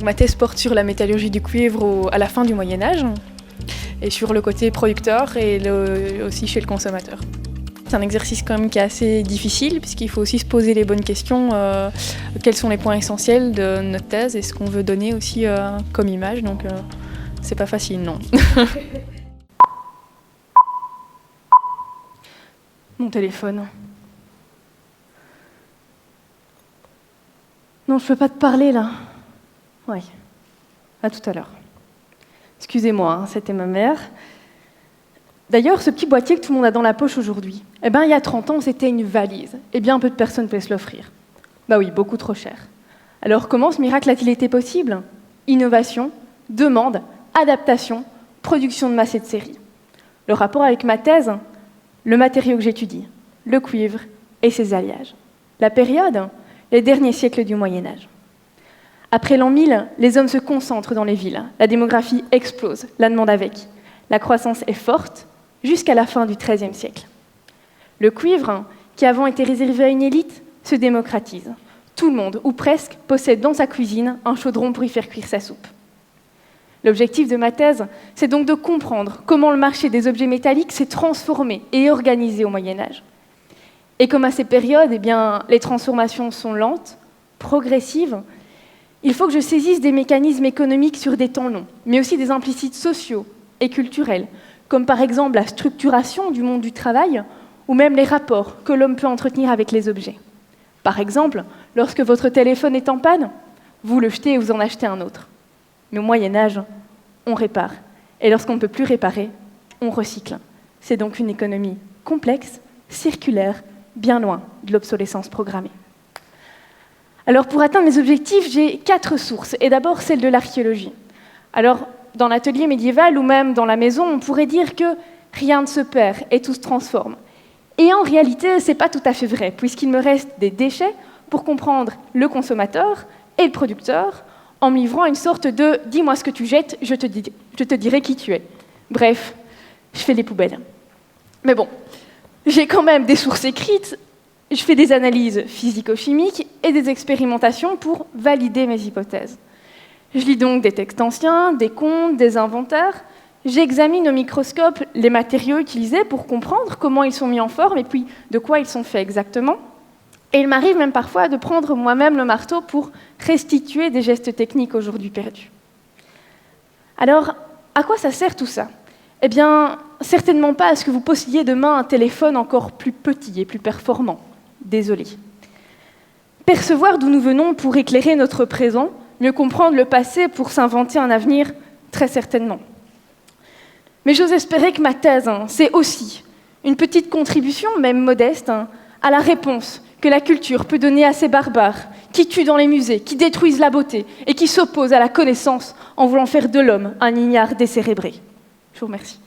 Ma thèse porte sur la métallurgie du cuivre à la fin du Moyen-Âge et sur le côté producteur et aussi chez le consommateur. C'est un exercice quand même qui est assez difficile puisqu'il faut aussi se poser les bonnes questions. Quels sont les points essentiels de notre thèse et ce qu'on veut donner aussi comme image. Donc c'est pas facile, non. Mon téléphone. Non, je peux pas te parler là. Oui, à tout à l'heure. Excusez-moi, hein, c'était ma mère. D'ailleurs, ce petit boîtier que tout le monde a dans la poche aujourd'hui, il y a 30 ans, c'était une valise. Et bien peu de personnes pouvaient se l'offrir. Bah oui, beaucoup trop cher. Alors comment ce miracle a-t-il été possible? Innovation, demande, adaptation, production de masse et de série. Le rapport avec ma thèse, le matériau que j'étudie, le cuivre et ses alliages. La période, les derniers siècles du Moyen-Âge. Après l'an 1000, les hommes se concentrent dans les villes. La démographie explose, la demande avec. La croissance est forte jusqu'à la fin du XIIIe siècle. Le cuivre, qui avant était réservé à une élite, se démocratise. Tout le monde, ou presque, possède dans sa cuisine un chaudron pour y faire cuire sa soupe. L'objectif de ma thèse, c'est donc de comprendre comment le marché des objets métalliques s'est transformé et organisé au Moyen-Âge. Et comme à ces périodes, les transformations sont lentes, progressives, il faut que je saisisse des mécanismes économiques sur des temps longs, mais aussi des implicites sociaux et culturels, comme par exemple la structuration du monde du travail, ou même les rapports que l'homme peut entretenir avec les objets. Par exemple, lorsque votre téléphone est en panne, vous le jetez et vous en achetez un autre. Mais au Moyen-Âge, on répare. Et lorsqu'on ne peut plus réparer, on recycle. C'est donc une économie complexe, circulaire, bien loin de l'obsolescence programmée. Alors pour atteindre mes objectifs, j'ai 4 sources, et d'abord celle de l'archéologie. Alors, dans l'atelier médiéval ou même dans la maison, on pourrait dire que rien ne se perd et tout se transforme. Et en réalité, ce n'est pas tout à fait vrai, puisqu'il me reste des déchets pour comprendre le consommateur et le producteur, en me livrant à une sorte de « dis-moi ce que tu jettes, je te dirai qui tu es ». Bref, je fais les poubelles. Mais bon, j'ai quand même des sources écrites, je fais des analyses physico-chimiques et des expérimentations pour valider mes hypothèses. Je lis donc des textes anciens, des contes, des inventaires. J'examine au microscope les matériaux utilisés pour comprendre comment ils sont mis en forme et puis de quoi ils sont faits exactement. Et il m'arrive même parfois de prendre moi-même le marteau pour restituer des gestes techniques aujourd'hui perdus. Alors, à quoi ça sert tout ça? Eh bien, certainement pas à ce que vous possédiez demain un téléphone encore plus petit et plus performant. Désolé. Percevoir d'où nous venons pour éclairer notre présent, mieux comprendre le passé pour s'inventer un avenir, très certainement. Mais j'ose espérer que ma thèse, c'est aussi une petite contribution, même modeste, à la réponse que la culture peut donner à ces barbares qui tuent dans les musées, qui détruisent la beauté et qui s'opposent à la connaissance en voulant faire de l'homme un ignare décérébré. Je vous remercie.